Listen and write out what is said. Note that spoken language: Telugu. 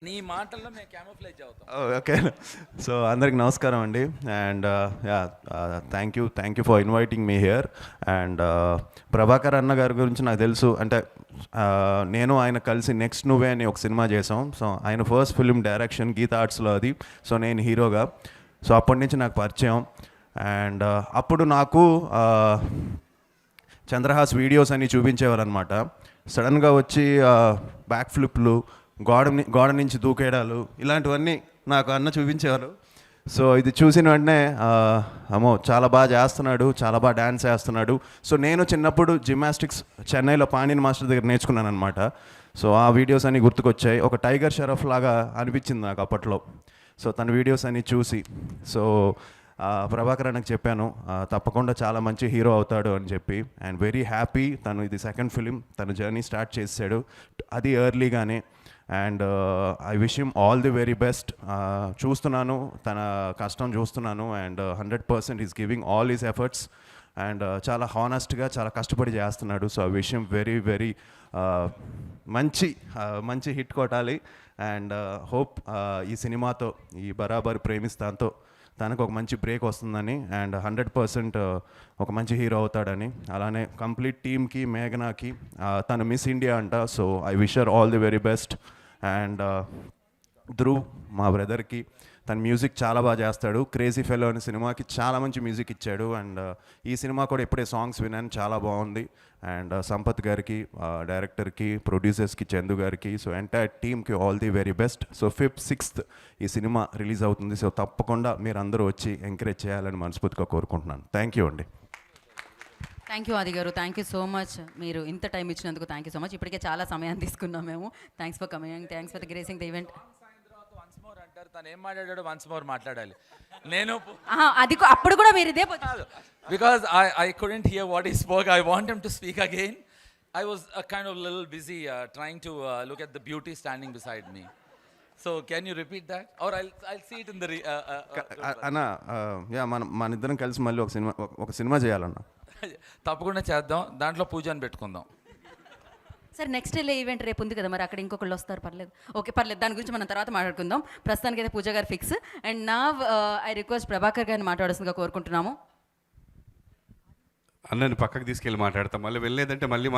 నీ మాటల్లో మేము క్యామోఫ్లేజ్ అవుతాం. ఓకే. సో అందరికి నమస్కారం అండి. And thank you for inviting me here. And Prabhakar అన్న గారి గురించి నాకు తెలుసు. అంటే నేను ఆయన కలిసి నెక్స్ట్ నువ్వే అని ఒక సినిమా చేసాం. సో ఆయన ఫస్ట్ ఫిల్మ్ డైరెక్షన్ గీతా ఆర్ట్స్లో అది. సో నేను హీరోగా. సో అప్పటి నుంచి నాకు పరిచయం. అండ్ అప్పుడు నాకు చంద్రహాస్ వీడియోస్ అన్నీ చూపించేవారు అనమాట. సడన్గా వచ్చి బ్యాక్ ఫ్లిప్లు, గోడ నుంచి దూకేయడాలు, ఇలాంటివన్నీ నాకు అన్న చూపించేవారు. సో ఇది చూసిన వెంటనే అమ్మో చాలా బాగా చేస్తున్నాడు, చాలా బాగా డ్యాన్స్ చేస్తున్నాడు. సో నేను చిన్నప్పుడు జిమ్నాస్టిక్స్ చెన్నైలో పాణిని మాస్టర్ దగ్గర నేర్చుకున్నాను అనమాట. సో ఆ వీడియోస్ అన్నీ గుర్తుకొచ్చాయి. ఒక టైగర్ షరఫ్ లాగా అనిపించింది నాకు అప్పట్లో. సో తన వీడియోస్ అన్నీ చూసి సో ప్రభాకర్ అన్నకు చెప్పాను తప్పకుండా చాలా మంచి హీరో అవుతాడు అని చెప్పి. And very happy. తను ఇది సెకండ్ ఫిలిం, తన జర్నీ స్టార్ట్ చేసాడు అది ఎర్లీగానే. And I wish him all the very best. చూస్తున్నాను తన కష్టం చూస్తున్నాను. And 100% is giving all his efforts. And చాలా హానెస్ట్గా చాలా కష్టపడి చేస్తున్నాడు. So I wish him very very మంచి హిట్ కొట్టాలి. అండ్ హోప్ ఈ సినిమాతో, ఈ బరాబర్ ప్రేమిస్తాంతో తనకు ఒక మంచి బ్రేక్ వస్తుందని, అండ్ 100% ఒక మంచి హీరో అవుతాడని. అలానే కంప్లీట్ టీమ్కి, మేఘనాకి, తను మిస్ ఇండియా అంట. So I wish her all the very best. And Dhruv మా బ్రదర్కి, తన మ్యూజిక్ చాలా బాగా చేస్తాడు. క్రేజీ ఫెలో అనే సినిమాకి చాలా మంచి మ్యూజిక్ ఇచ్చాడు. అండ్ ఈ సినిమా కూడా ఇప్పుడే సాంగ్స్ విన్నాను, చాలా బాగుంది. అండ్ సంపత్ గారికి, డైరెక్టర్కి, ప్రొడ్యూసర్స్కి, చందు గారికి, సో ఎంటైర్ టీమ్కి all the very best. So 5th, 6th ఈ సినిమా రిలీజ్ అవుతుంది. సో తప్పకుండా మీరు అందరూ వచ్చి ఎంకరేజ్ చేయాలని మనస్ఫూర్తిగా కోరుకుంటున్నాను. థ్యాంక్ యూ అండి. థ్యాంక్ యూ ఆది గారు, థ్యాంక్ యూ సో మచ్. మీరు ఇంత టైం ఇచ్చినందుకు థ్యాంక్ యూ సో మచ్. ఇప్పటికే చాలా సమయాన్ని తీసుకున్నాం మేము. Thanks for coming, thanks for the gracing the event. తను ఏం మాట్లాడాడో వన్స్ మోర్ మాట్లాడాలి. నేను అది అప్పుడు కూడా మీరు ఇదే because I couldn't here what he spoke. I want him to speak again. I was kind of a little busy trying to look at the beauty standing beside me. So can you repeat that? Or I'll see it in the అన్న మన ఇద్దరం కలిసి మళ్ళీ ఒక సినిమా చేయాలన్న. తప్పకుండా చేద్దాం. దాంట్లో పూజని పెట్టుకుందాం. సార్ నెక్స్ట్ వెళ్ళే ఈవెంట్ రేపు ఉంది కదా, మరి అక్కడ ఇంకొకళ్ళు వస్తారు. పర్లేదు, ఓకే పర్లేదు, దాని గురించి మనం తర్వాత మాట్లాడుకుందాం. ప్రస్తుతానికి అయితే పూజ గారు ఫిక్స్. అండ్ నా ఐ రిక్వెస్ట్ ప్రభాకర్ గారిని మాట్లాడాల్సిందిగా కోరుకుంటున్నాము. అన్నని పక్కకు తీసుకెళ్ళి మాట్లాడతాం. మళ్ళీ వెళ్ళలేదంటే మళ్ళీ